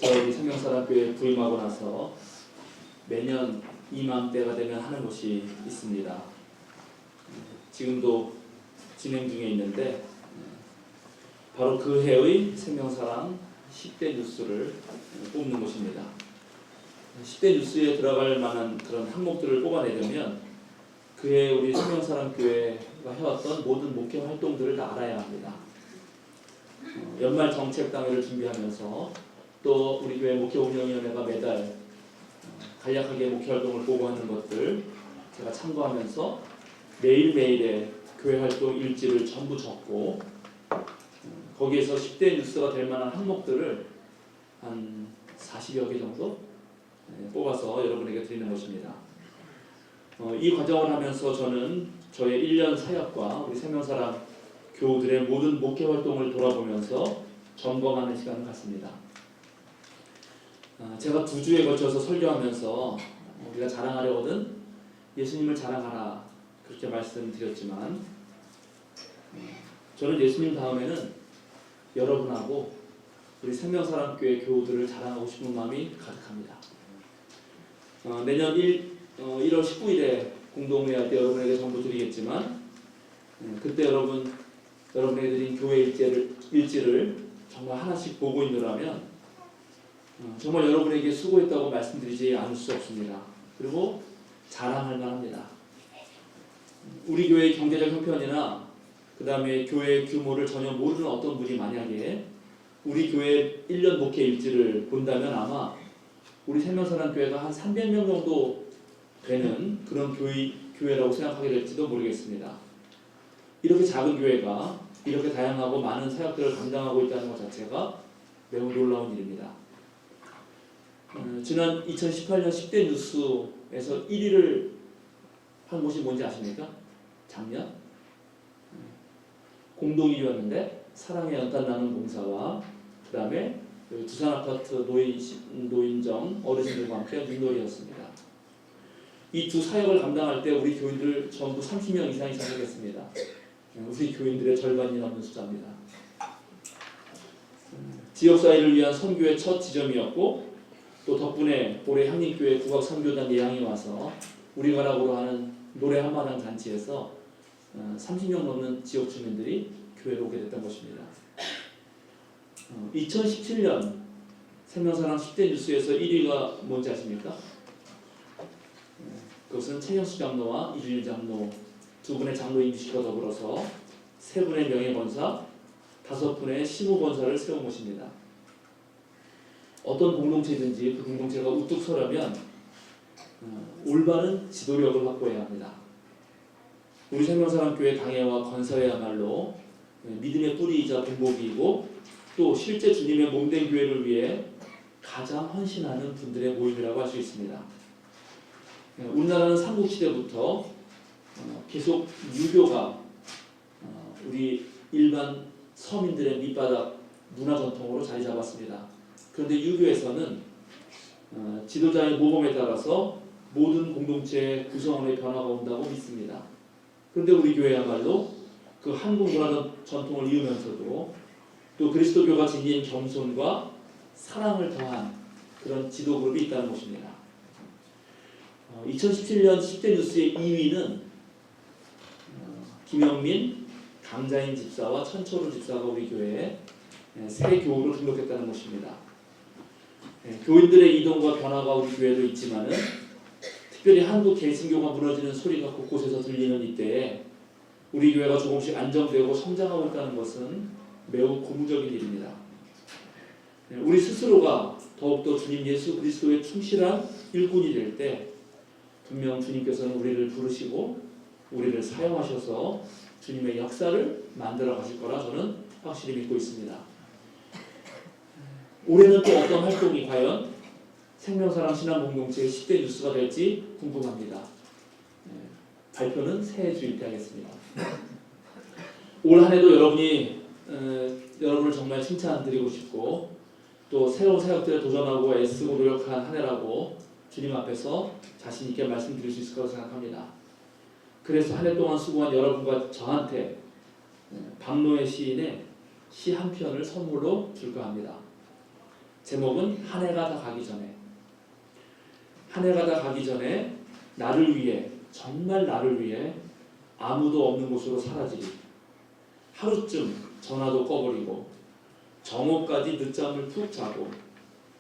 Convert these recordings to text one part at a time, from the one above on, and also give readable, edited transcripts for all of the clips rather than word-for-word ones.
제가 우리 생명사랑교회에 부임하고 나서 매년 이맘때가 되면 하는 것이 있습니다. 지금도 진행 중에 있는데 바로 그 해의 생명사랑 10대 뉴스를 뽑는 것입니다. 10대 뉴스에 들어갈 만한 그런 항목들을 뽑아내려면 그해 우리 생명사랑교회가 해왔던 모든 목회 활동들을 다 알아야 합니다. 연말 정책당회를 준비하면서 또 우리 교회 목회운영위원회가 매달 간략하게 목회 활동을 보고하는 것들 제가 참고하면서 매일매일의 교회 활동 일지를 전부 적고 거기에서 10대 뉴스가 될 만한 항목들을 한 40여 개 정도 뽑아서 여러분에게 드리는 것입니다. 이 과정을 하면서 저는 저의 1년 사역과 우리 생명사랑 교우들의 모든 목회 활동을 돌아보면서 점검하는 시간을 갖습니다. 제가 2주에 걸쳐서 설교하면서 우리가 자랑하려거든 예수님을 자랑하라 그렇게 말씀드렸지만 저는 예수님 다음에는 여러분하고 우리 생명사랑교회 교우들을 자랑하고 싶은 마음이 가득합니다. 내년 1월 19일에 공동회할 때 여러분에게 정보 드리겠지만 그때 여러분에게 드린 교회 일지를 정말 하나씩 보고 있느라면 정말 여러분에게 수고했다고 말씀드리지 않을 수 없습니다. 그리고 자랑할 만합니다. 우리 교회의 경제적 형편이나 그 다음에 교회의 규모를 전혀 모르는 어떤 분이 만약에 우리 교회 1년 목회 일지를 본다면 아마 우리 생명사랑교회가 한 300명 정도 되는 그런 교회라고 생각하게 될지도 모르겠습니다. 이렇게 작은 교회가 이렇게 다양하고 많은 사역들을 감당하고 있다는 것 자체가 매우 놀라운 일입니다. 지난 2018년 10대 뉴스에서 1위를 한 곳이 뭔지 아십니까? 작년? 공동 1위였는데 사랑의 연탄 나는 봉사와 그 다음에 두산아파트 노인정 어르신들과 함께 윷놀이였습니다. 이 두 사역을 감당할 때 우리 교인들 전부 30명 이상이 참여했습니다. 우리 교인들의 절반이 넘는 숫자입니다. 지역사회를 위한 선교의 첫 지점이었고 또 덕분에 올해 한림교회 국악 선교단 예양이 와서 우리 가락으로 하는 노래 한마당 잔치에서 30명 넘는 지역 주민들이 교회로 오게 됐던 것입니다. 2017년 생명사랑 10대 뉴스에서 1위가 뭔지 아십니까? 그것은 최경수 장로와 이주일 장로 두 분의 장로 임시과 더불어서 3분의 명예권사, 5분의 시무권사를 세운 것입니다. 어떤 공동체든지 그 공동체가 우뚝 서려면 올바른 지도력을 확보해야 합니다. 우리 생명사랑교회 당회와 권사회야말로 믿음의 뿌리이자 본보기이고 또 실제 주님의 몸된 교회를 위해 가장 헌신하는 분들의 모임이라고 할 수 있습니다. 우리나라는 삼국시대부터 계속 유교가 우리 일반 서민들의 밑바닥 문화 전통으로 자리 잡았습니다. 그런데 유교에서는 지도자의 모범에 따라서 모든 공동체의 구성원의 변화가 온다고 믿습니다. 그런데 우리 교회야말로 그 한국 문화 전통을 이으면서도 또 그리스도교가 지닌 겸손과 사랑을 더한 그런 지도 그룹이 있다는 것입니다. 2017년 10대 뉴스의 2위는 김영민, 강자인 집사와 천철우 집사가 우리 교회에 새 교우를 등록했다는 것입니다. 교인들의 이동과 변화가 우리 교회도 있지만은 특별히 한국 개신교가 무너지는 소리가 곳곳에서 들리는 이때에 우리 교회가 조금씩 안정되고 성장하고 있다는 것은 매우 고무적인 일입니다. 우리 스스로가 더욱더 주님 예수 그리스도의 충실한 일꾼이 될 때 분명 주님께서는 우리를 부르시고 우리를 사용하셔서 주님의 역사를 만들어 가실 거라 저는 확실히 믿고 있습니다. 올해는 또 어떤 활동이 과연 생명사랑 신앙공동체의 10대 뉴스가 될지 궁금합니다. 발표는 새해 주일 때 하겠습니다. 올 한 해도 여러분을 정말 칭찬드리고 싶고 또 새로운 사역들에 도전하고 애쓰고 노력한 한 해라고 주님 앞에서 자신 있게 말씀드릴 수 있을 거라고 생각합니다. 그래서 한 해 동안 수고한 여러분과 저한테 박노해 시인의 시 한 편을 선물로 줄까 합니다. 제목은 한 해가 다 가기 전에. 한 해가 다 가기 전에 나를 위해, 정말 나를 위해 아무도 없는 곳으로 사라지리. 하루쯤 전화도 꺼버리고 정오까지 늦잠을 푹 자고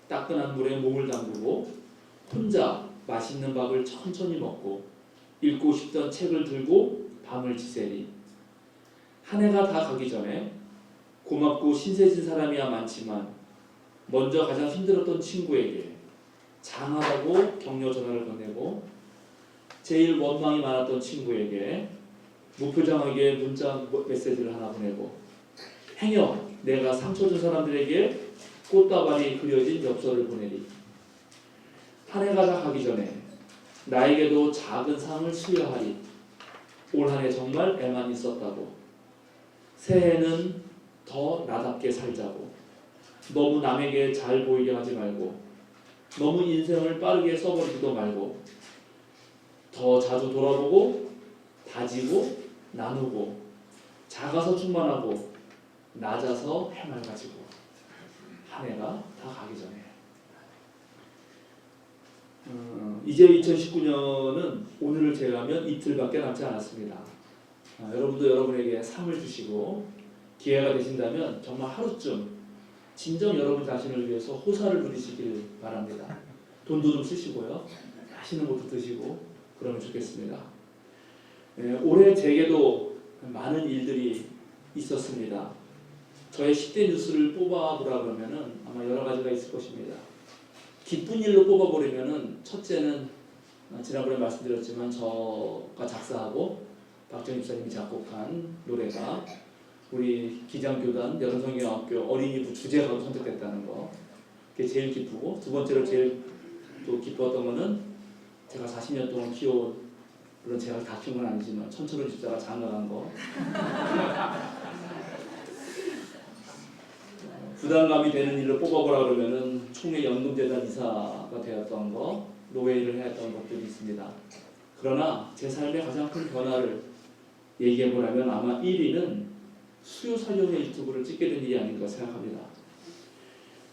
따끈한 물에 몸을 담그고 혼자 맛있는 밥을 천천히 먹고 읽고 싶던 책을 들고 밤을 지새리. 한 해가 다 가기 전에 고맙고 신세진 사람이야 많지만 먼저 가장 힘들었던 친구에게 장하다고 격려 전화를 건네고 제일 원망이 많았던 친구에게 무표정하게 문자 메시지를 하나 보내고 행여 내가 상처 준 사람들에게 꽃다발이 그려진 엽서를 보내리. 한 해가 다 가기 전에 나에게도 작은 상을 수여하리. 올 한 해 정말 애만 있었다고. 새해는 더 나답게 살자고. 너무 남에게 잘 보이게 하지 말고 너무 인생을 빠르게 써버리지도 말고 더 자주 돌아보고 다지고 나누고 작아서 충만하고 낮아서 해맑아지고. 한 해가 다 가기 전에. 이제 2019년은 오늘을 제외하면 이틀밖에 남지 않았습니다. 여러분도 여러분에게 상을 주시고 기회가 되신다면 정말 하루쯤 진정 여러분 자신을 위해서 호사를 부리시길 바랍니다. 돈도 좀 쓰시고요. 맛있는 것도 드시고 그러면 좋겠습니다. 올해 제게도 많은 일들이 있었습니다. 저의 10대 뉴스를 뽑아보라 그러면은 아마 여러 가지가 있을 것입니다. 기쁜 일로 뽑아버리면은 첫째는 지난번에 말씀드렸지만 저가 작사하고 박정희 집사님이 작곡한 노래가 우리 기장교단 여름성경학교 어린이부 주제가로 선택됐다는 거, 그게 제일 기쁘고, 두 번째로 제일 또 기뻤던 거는 제가 40년 동안 키워온, 물론 제가 다 키운 건 아니지만 천철원 집사가 장가간 거. 부담감이 되는 일로 뽑아보라 그러면은 총회 연금재단 이사가 되었던 거, 노회를 했던 것들이 있습니다. 그러나 제 삶의 가장 큰 변화를 얘기해보라면 아마 1위는 수요사경의 유튜브를 찍게 된 일이 아닌가 생각합니다.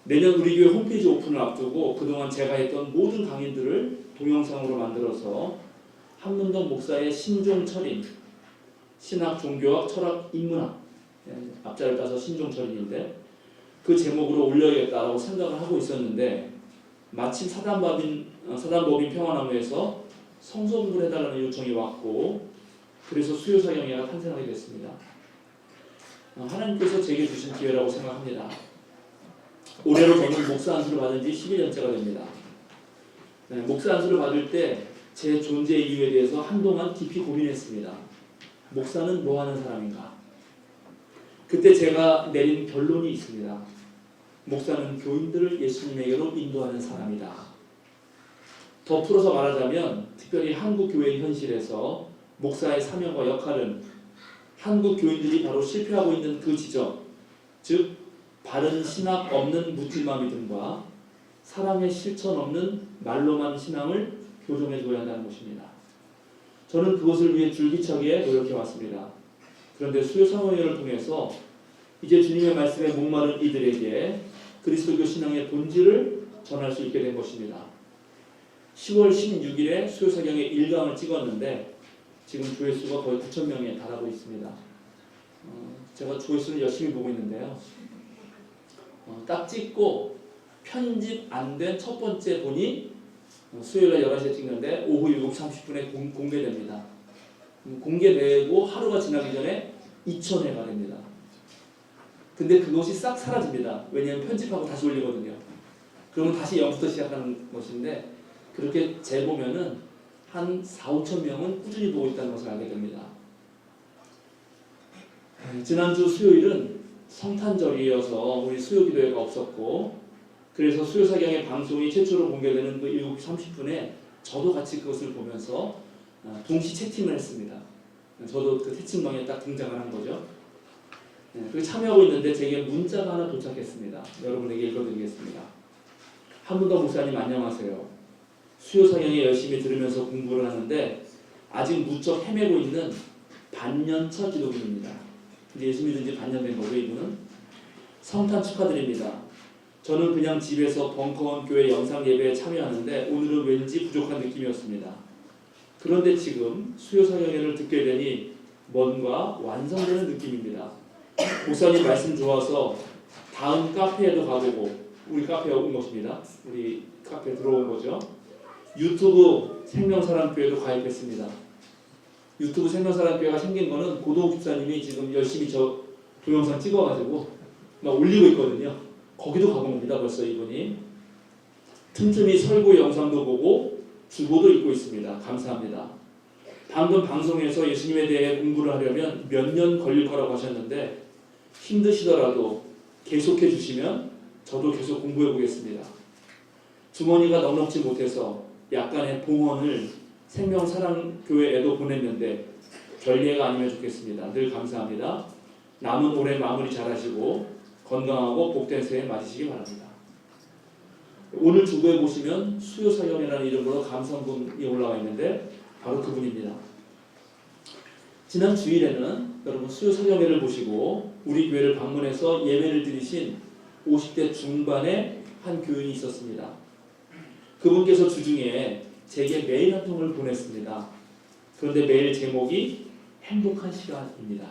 내년 우리 교회 홈페이지 오픈을 앞두고 그동안 제가 했던 모든 강의들을 동영상으로 만들어서 한문덕 목사의 신종철인, 신학, 종교학, 철학, 인문학, 앞자를 따서 신종철인인데 그 제목으로 올려야겠다라고 생각을 하고 있었는데 마침 사단법인 평화나무에서 성서 공부를 해달라는 요청이 왔고 그래서 수요사경회가 탄생하게 됐습니다. 하나님께서 제게 주신 기회라고 생각합니다. 올해로 저는 목사 안수를 받은 지 11년째가 됩니다. 목사 안수를 받을 때 제 존재 이유에 대해서 한동안 깊이 고민했습니다. 목사는 뭐 하는 사람인가? 그때 제가 내린 결론이 있습니다. 목사는 교인들을 예수님에게로 인도하는 사람이다. 더 풀어서 말하자면 특별히 한국 교회의 현실에서 목사의 사명과 역할은 한국 교인들이 바로 실패하고 있는 그 지점, 즉 바른 신학 없는 묻지마 믿음과 사랑의 실천 없는 말로만 신앙을 교정해줘야 한다는 것입니다. 저는 그것을 위해 줄기차게 노력해왔습니다. 그런데 수요상회를 통해서 이제 주님의 말씀에 목마른 이들에게 그리스도교 신앙의 본질을 전할 수 있게 된 것입니다. 10월 16일에 수요사경의 1강을 찍었는데 지금 조회수가 거의 9,000명에 달하고 있습니다. 제가 조회수를 열심히 보고 있는데요. 딱 찍고 편집 안 된 첫 번째 본이 수요일날 11시에 찍는데 오후 7시 30분에 공개됩니다. 공개되고 하루가 지나기 전에 2,000회가 됩니다. 근데 그것이 싹 사라집니다. 왜냐하면 편집하고 다시 올리거든요. 그러면 다시 0부터 시작하는 것인데 그렇게 재보면은 한 4,000~5,000명은 꾸준히 보고 있다는 것을 알게 됩니다. 지난주 수요일은 성탄절이어서 우리 수요기도회가 없었고 그래서 수요사경의 방송이 최초로 공개되는 그 7시 30분에 저도 같이 그것을 보면서 동시 채팅을 했습니다. 저도 그 채팅방에 딱 등장을 한 거죠. 그게 참여하고 있는데 제게 문자가 하나 도착했습니다. 여러분에게 읽어드리겠습니다. 한문덕 목사님 안녕하세요. 수요사경에 열심히 들으면서 공부를 하는데 아직 무척 헤매고 있는 반년차 기독인입니다. 예수 믿은 지 반년 된 거고요. 이분은 성탄 축하드립니다. 저는 그냥 집에서 벙커원 교회 영상 예배에 참여하는데 오늘은 왠지 부족한 느낌이었습니다. 그런데 지금 수요사경회를 듣게 되니 뭔가 완성되는 느낌입니다. 목사님 말씀 좋아서 다음 카페에도 가보고, 우리 카페에 온 것입니다. 우리 카페에 들어온 거죠. 유튜브 생명사랑교회도 가입했습니다. 유튜브 생명사랑교회가 생긴 거는 고동욱 집사님이 지금 열심히 저 동영상 찍어가지고 막 올리고 있거든요. 거기도 가본 겁니다. 벌써 이분이 틈틈이 설교 영상도 보고 주보도 읽고 있습니다. 감사합니다. 방금 방송에서 예수님에 대해 공부를 하려면 몇 년 걸릴 거라고 하셨는데 힘드시더라도 계속해 주시면 저도 계속 공부해 보겠습니다. 주머니가 넉넉지 못해서 약간의 봉헌을 생명사랑교회에도 보냈는데 결례가 아니면 좋겠습니다. 늘 감사합니다. 남은 올해 마무리 잘하시고 건강하고 복된 새해 맞으시기 바랍니다. 오늘 주보에 보시면 수요사경회라는 이름으로 감성문이 올라와 있는데 바로 그분입니다. 지난 주일에는 여러분 수요사경회를 보시고 우리 교회를 방문해서 예배를 드리신 50대 중반의 한 교인이 있었습니다. 그분께서 주중에 제게 메일 한 통을 보냈습니다. 그런데 메일 제목이 행복한 시간입니다.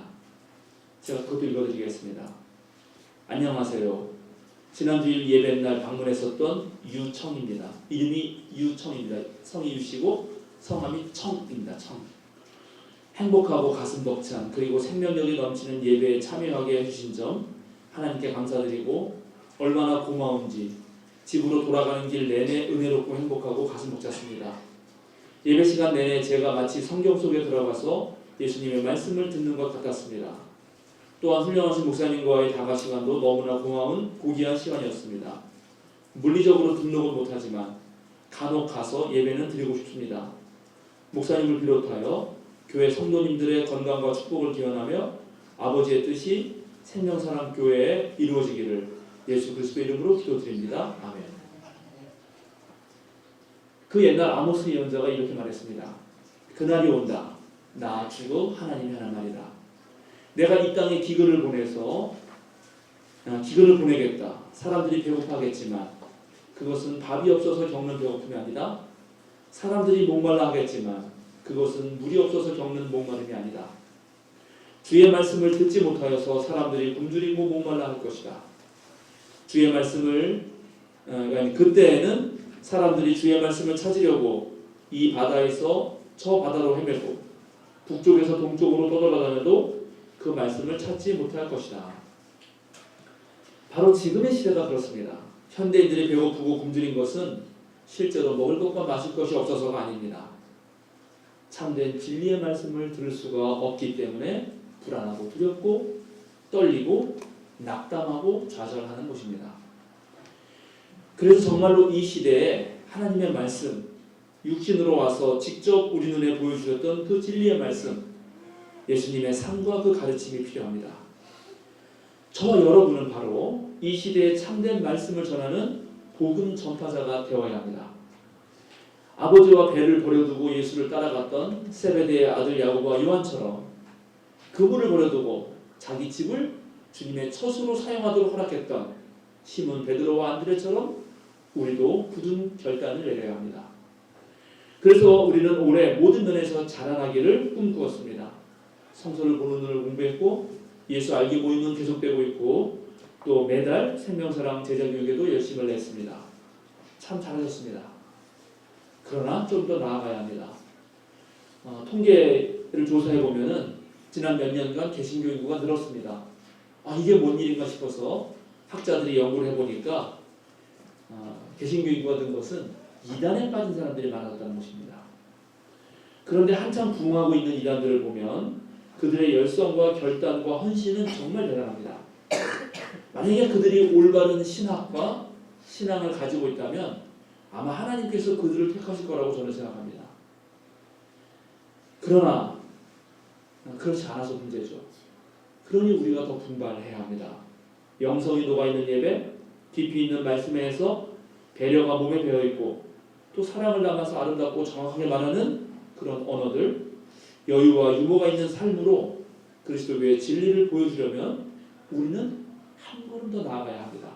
제가 그것도 읽어드리겠습니다. 안녕하세요. 지난주일 예배날 방문했었던 유청입니다. 이름이 유청입니다. 성이 유시고 성함이 청입니다. 청. 행복하고 가슴 벅찬 그리고 생명력이 넘치는 예배에 참여하게 해주신 점 하나님께 감사드리고 얼마나 고마운지 집으로 돌아가는 길 내내 은혜롭고 행복하고 가슴 벅찼습니다. 예배 시간 내내 제가 마치 성경 속에 들어가서 예수님의 말씀을 듣는 것 같았습니다. 또한 훌륭하신 목사님과의 다가 시간도 너무나 고마운 고귀한 시간이었습니다. 물리적으로 등록은 못하지만 간혹 가서 예배는 드리고 싶습니다. 목사님을 비롯하여 교회 성도님들의 건강과 축복을 기원하며 아버지의 뜻이 생명사랑교회에 이루어지기를 예수 그리스도 이름으로 기도드립니다. 아멘. 그 옛날 아모스 예언자가 이렇게 말했습니다. 그날이 온다. 나 주고 하나님이 하는 말이다. 내가 이 땅에 기근을 보내서 기근을 보내겠다. 사람들이 배고파하겠지만 그것은 밥이 없어서 겪는 배고픔이 아니다. 사람들이 목말라 하겠지만 그것은 물이 없어서 겪는 목마름이 아니다. 주의 말씀을 듣지 못하여서 사람들이 굶주리고 목말라 할 것이다. 주의 말씀을 그때에는 사람들이 주의 말씀을 찾으려고 이 바다에서 저 바다로 헤매고 북쪽에서 동쪽으로 떠돌아다녀도 그 말씀을 찾지 못할 것이다. 바로 지금의 시대가 그렇습니다. 현대인들이 배고프고 굶주린 것은 실제로 먹을 것과 마실 것이 없어서가 아닙니다. 참된 진리의 말씀을 들을 수가 없기 때문에 불안하고 두렵고 떨리고 낙담하고 좌절하는 것입니다. 그래서 정말로 이 시대에 하나님의 말씀, 육신으로 와서 직접 우리 눈에 보여주셨던 그 진리의 말씀, 예수님의 삶과 그 가르침이 필요합니다. 저와 여러분은 바로 이 시대에 참된 말씀을 전하는 복음 전파자가 되어야 합니다. 아버지와 배를 버려두고 예수를 따라갔던 세베대의 아들 야고보와 요한처럼 그분을 버려두고 자기 집을 주님의 처소로 사용하도록 허락했던 시몬 베드로와 안드레처럼 우리도 굳은 결단을 내려야 합니다. 그래서 우리는 올해 모든 면에서 자라나기를 꿈꾸었습니다. 성서를 보는 눈을 공부했고 예수 알기 모임은 계속되고 있고 또 매달 생명사랑 제자교육에도 열심을 냈습니다. 참 잘하셨습니다. 그러나 좀 더 나아가야 합니다. 통계를 조사해 보면은 지난 몇 년간 개신교 인구가 늘었습니다. 이게 뭔 일인가 싶어서 학자들이 연구를 해보니까 개신교 인구가 든 것은 이단에 빠진 사람들이 많아졌다는 것입니다. 그런데 한참 부흥하고 있는 이단들을 보면 그들의 열성과 결단과 헌신은 정말 대단합니다. 만약에 그들이 올바른 신학과 신앙을 가지고 있다면 아마 하나님께서 그들을 택하실 거라고 저는 생각합니다. 그러나 그렇지 않아서 문제죠. 그러니 우리가 더 분발해야 합니다. 영성이 녹아있는 예배, 깊이 있는 말씀에서 배려가 몸에 배어있고 또 사랑을 담아서 아름답고 정확하게 말하는 그런 언어들, 여유와 유머가 있는 삶으로 그리스도교의 진리를 보여주려면 우리는 한 걸음 더 나아가야 합니다.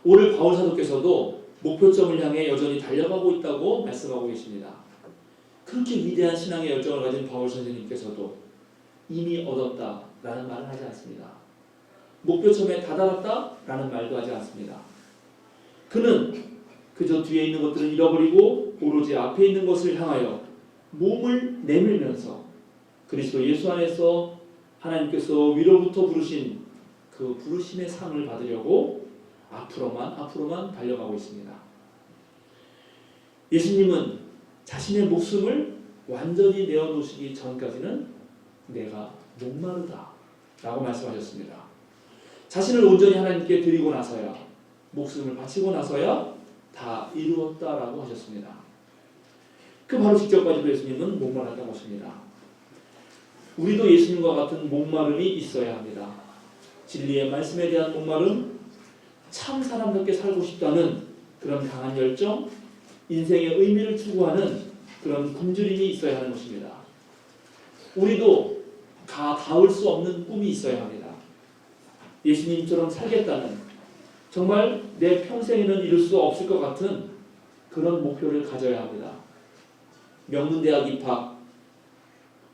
오늘 바울 사도께서도 목표점을 향해 여전히 달려가고 있다고 말씀하고 계십니다. 그렇게 위대한 신앙의 열정을 가진 바울 선생님께서도 이미 얻었다라는 말을 하지 않습니다. 목표점에 다다랐다라는 말도 하지 않습니다. 그는 그저 뒤에 있는 것들을 잃어버리고 오로지 앞에 있는 것을 향하여 몸을 내밀면서 그리스도 예수 안에서 하나님께서 위로부터 부르신 그 부르심의 상을 받으려고 앞으로만 달려가고 있습니다. 예수님은 자신의 목숨을 완전히 내어놓으시기 전까지는 내가 목마르다 라고 말씀하셨습니다. 자신을 온전히 하나님께 드리고 나서야, 목숨을 바치고 나서야 다 이루었다라고 하셨습니다. 그 바로 직접까지도 예수님은 목마르다고 하십니다. 우리도 예수님과 같은 목마름이 있어야 합니다. 진리의 말씀에 대한 목마름, 참 사람답게 살고 싶다는 그런 강한 열정, 인생의 의미를 추구하는 그런 굶주림이 있어야 하는 것입니다. 우리도 다 닿을 수 없는 꿈이 있어야 합니다. 예수님처럼 살겠다는, 정말 내 평생에는 이룰 수 없을 것 같은 그런 목표를 가져야 합니다. 명문대학 입학,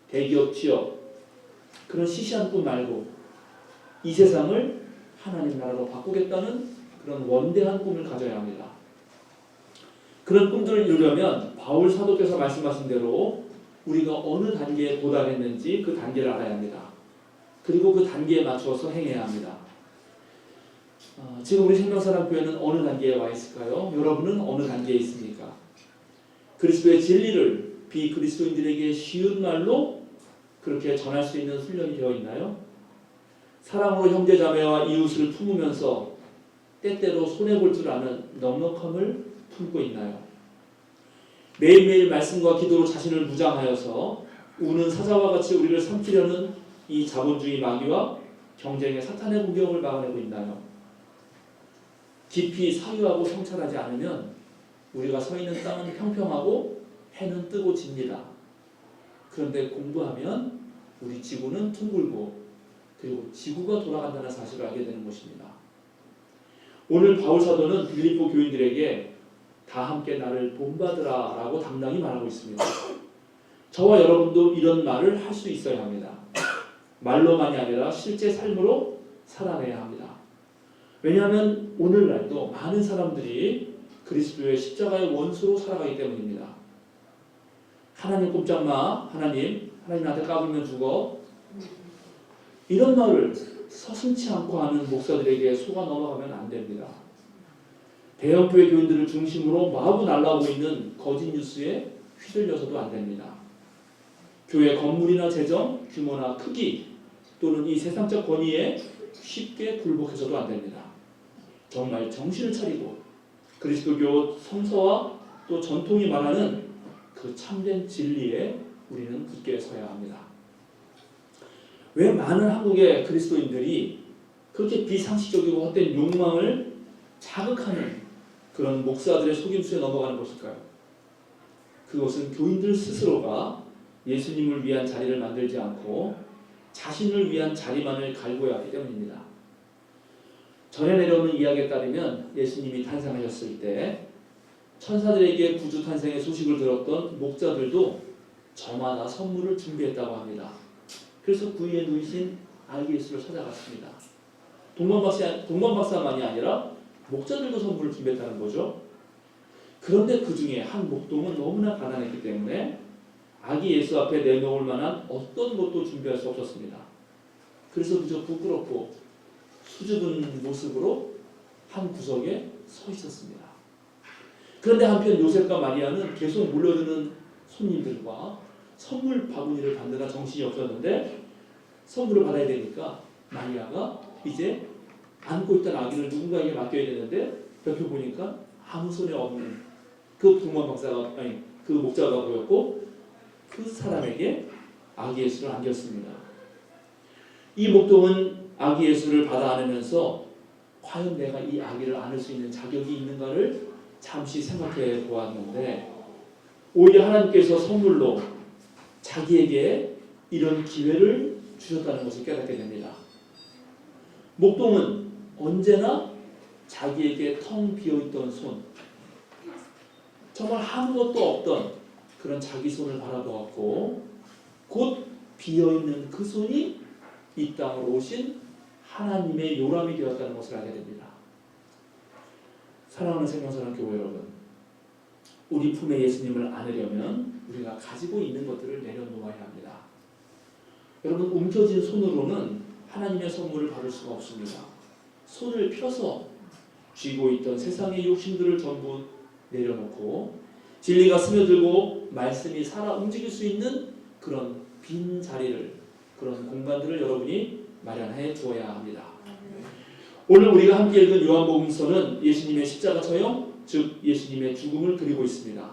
대기업 취업, 그런 시시한 꿈 말고 이 세상을 하나님 나라로 바꾸겠다는 그런 원대한 꿈을 가져야 합니다. 그런 꿈들을 이루려면 바울 사도께서 말씀하신 대로 우리가 어느 단계에 도달했는지 그 단계를 알아야 합니다. 그리고 그 단계에 맞추어서 행해야 합니다. 지금 우리 생명사랑교회는 어느 단계에 와 있을까요? 여러분은 어느 단계에 있습니까? 그리스도의 진리를 비그리스도인들에게 쉬운 말로 그렇게 전할 수 있는 훈련이 되어 있나요? 사랑으로 형제자매와 이웃을 품으면서 때때로 손해볼 줄 아는 넉넉함을 품고 있나요? 매일매일 말씀과 기도로 자신을 무장하여서 우는 사자와 같이 우리를 삼키려는 이 자본주의 마귀와 경쟁의 사탄의 공격을 막아내고 있나요? 깊이 사유하고 성찰하지 않으면 우리가 서 있는 땅은 평평하고 해는 뜨고 집니다. 그런데 공부하면 우리 지구는 둥글고 그리고 지구가 돌아간다는 사실을 알게 되는 것입니다. 오늘 바울 사도는 빌립보 교인들에게 다 함께 나를 본받으라 라고 당당히 말하고 있습니다. 저와 여러분도 이런 말을 할 수 있어야 합니다. 말로만이 아니라 실제 삶으로 살아내야 합니다. 왜냐하면 오늘날도 많은 사람들이 그리스도의 십자가의 원수로 살아가기 때문입니다. 하나님 꼼짝마, 하나님한테 까불면 죽어, 이런 말을 서슴지 않고 하는 목사들에게 속아 넘어가면 안 됩니다. 대형교회 교인들을 중심으로 마구 날라오고 있는 거짓 뉴스에 휘둘려서도 안 됩니다. 교회 건물이나 재정, 규모나 크기 또는 이 세상적 권위에 쉽게 굴복해서도 안 됩니다. 정말 정신을 차리고 그리스도교 성서와 또 전통이 말하는 그 참된 진리에 우리는 굳게 서야 합니다. 왜 많은 한국의 그리스도인들이 그렇게 비상식적이고 헛된 욕망을 자극하는 그런 목사들의 속임수에 넘어가는 것일까요? 그것은 교인들 스스로가 예수님을 위한 자리를 만들지 않고 자신을 위한 자리만을 갈구해 왔기 때문입니다. 전해 내려오는 이야기에 따르면 예수님이 탄생하셨을 때 천사들에게 구주 탄생의 소식을 들었던 목자들도 저마다 선물을 준비했다고 합니다. 그래서 그 위에 누이신 아기 예수를 찾아갔습니다. 동방박사만이 아니라 목자들도 선물을 준비했다는 거죠. 그런데 그 중에 한 목동은 너무나 가난했기 때문에 아기 예수 앞에 내놓을 만한 어떤 것도 준비할 수 없었습니다. 그래서 그저 부끄럽고 수줍은 모습으로 한 구석에 서 있었습니다. 그런데 한편 요셉과 마리아는 계속 몰려드는 손님들과 선물 바구니를 받느라 정신이 없었는데 선물을 받아야 되니까 마리아가 이제 안고 있던 아기를 누군가에게 맡겨야 되는데 옆에 보니까 아무 손에 없는 그 그 목자가 보였고 그 사람에게 아기 예수를 안겼습니다. 이 목동은 아기 예수를 받아 안으면서 과연 내가 이 아기를 안을 수 있는 자격이 있는가를 잠시 생각해 보았는데 오히려 하나님께서 선물로 자기에게 이런 기회를 주셨다는 것을 깨닫게 됩니다. 목동은 언제나 자기에게 텅 비어있던 손, 정말 아무것도 없던 그런 자기 손을 바라보았고 곧 비어있는 그 손이 이 땅으로 오신 하나님의 요람이 되었다는 것을 알게 됩니다. 사랑하는 생명사랑 교회 여러분, 우리 품에 예수님을 안으려면 우리가 가지고 있는 것들을 내려놓아야 합니다. 여러분, 움켜진 손으로는 하나님의 선물을 받을 수가 없습니다. 손을 펴서 쥐고 있던 세상의 욕심들을 전부 내려놓고 진리가 스며들고 말씀이 살아 움직일 수 있는 그런 빈 자리를, 그런 공간들을 여러분이 마련해 주어야 합니다. 오늘 우리가 함께 읽은 요한복음서는 예수님의 십자가 처형, 즉 예수님의 죽음을 그리고 있습니다.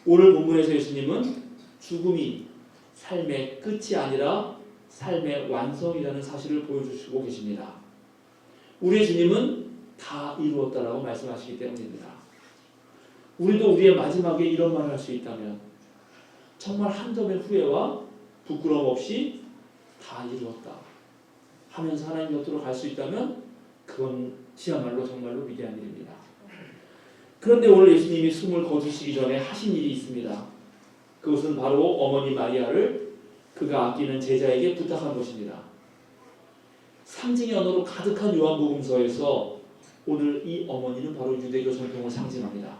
오늘 본문에서 예수님은 죽음이 삶의 끝이 아니라 삶의 완성이라는 사실을 보여주시고 계십니다. 우리의 주님은 다 이루었다라고 말씀하시기 때문입니다. 우리도 우리의 마지막에 이런 말을 할 수 있다면 정말 한 점의 후회와 부끄러움 없이 다 이루었다 하면서 하나님 곁으로 갈 수 있다면 그건 지야말로 정말로 위대한 일입니다. 그런데 오늘 예수님이 숨을 거두시기 전에 하신 일이 있습니다. 그것은 바로 어머니 마리아를 그가 아끼는 제자에게 부탁한 것입니다. 상징의 언어로 가득한 요한복음서에서 오늘 이 어머니는 바로 유대교 전통을 상징합니다.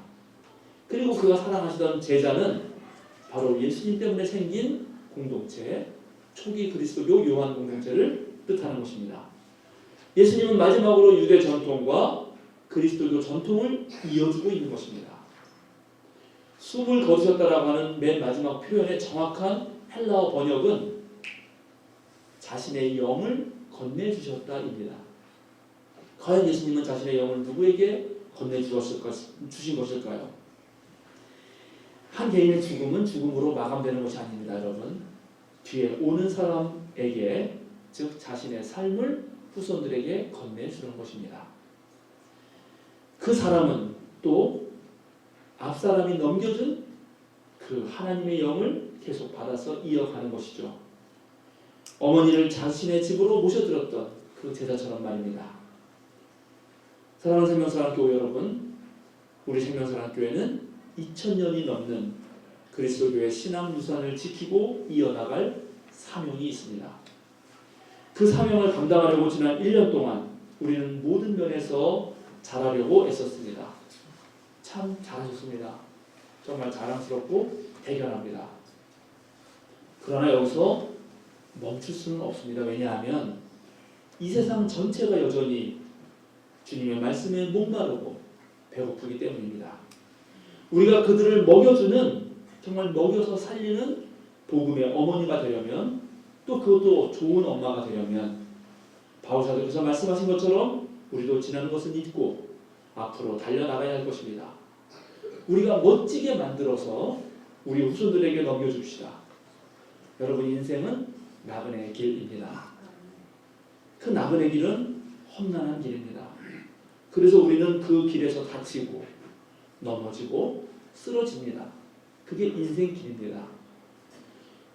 그리고 그가 사랑하시던 제자는 바로 예수님 때문에 생긴 공동체, 초기 그리스도교 요한 공동체를 뜻하는 것입니다. 예수님은 마지막으로 유대 전통과 그리스도교 전통을 이어주고 있는 것입니다. 숨을 거두셨다라고 하는 맨 마지막 표현의 정확한 헬라어 번역은 자신의 영을 건네주셨다입니다. 과연 예수님은 자신의 영을 누구에게 주신 것일까요? 한 개인의 죽음은 죽음으로 마감되는 것이 아닙니다, 여러분. 뒤에 오는 사람에게, 즉 자신의 삶을 후손들에게 건네주는 것입니다. 그 사람은 또 앞사람이 넘겨준 그 하나님의 영을 계속 받아서 이어가는 것이죠. 어머니를 자신의 집으로 모셔들었던 그 제자처럼 말입니다. 사랑하는 생명사랑교회 여러분, 우리 생명사랑교회는 2000년이 넘는 그리스도교의 신앙 유산을 지키고 이어나갈 사명이 있습니다. 그 사명을 감당하려고 지난 1년 동안 우리는 모든 면에서 잘하려고 애썼습니다. 참 잘하셨습니다. 정말 자랑스럽고 대견합니다. 그러나 여기서 멈출 수는 없습니다. 왜냐하면 이 세상 전체가 여전히 주님의 말씀에 목마르고 배고프기 때문입니다. 우리가 그들을 먹여주는, 정말 먹여서 살리는 복음의 어머니가 되려면, 또 그것도 좋은 엄마가 되려면 바울사도께서 말씀하신 것처럼 우리도 지나는 것은 잊고 앞으로 달려나가야 할 것입니다. 우리가 멋지게 만들어서 우리 후손들에게 넘겨줍시다. 여러분, 인생은 나그네의 길입니다. 그 나그네 길은 험난한 길입니다. 그래서 우리는 그 길에서 다치고 넘어지고 쓰러집니다. 그게 인생 길입니다.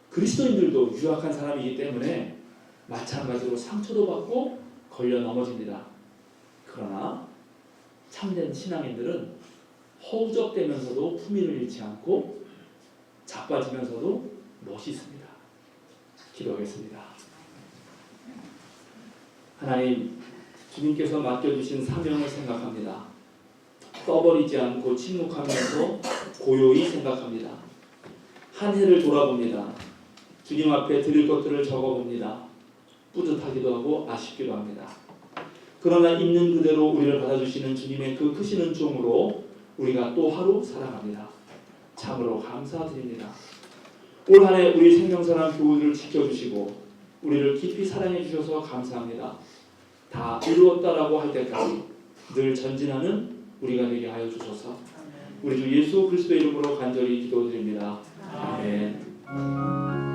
그리스도인들도 유약한 사람이기 때문에 마찬가지로 상처도 받고 걸려 넘어집니다. 그러나 참된 신앙인들은 허우적대면서도 품위를 잃지 않고 자빠지면서도 멋있습니다. 기도하겠습니다. 하나님, 주님께서 맡겨주신 사명을 생각합니다. 떠버리지 않고 침묵하면서 고요히 생각합니다. 한 해를 돌아봅니다. 주님 앞에 드릴 것들을 적어봅니다. 뿌듯하기도 하고 아쉽기도 합니다. 그러나 있는 그대로 우리를 받아주시는 주님의 그 크신 은총으로 우리가 또 하루 살아갑니다. 참으로 감사드립니다. 올 한 해 우리 생명사랑 교우들을 지켜주시고 우리를 깊이 사랑해 주셔서 감사합니다. 다 이루었다라고 할 때까지 늘 전진하는 우리가 되게 하여 주셔서 우리 주 예수 그리스도의 이름으로 간절히 기도드립니다. 아멘.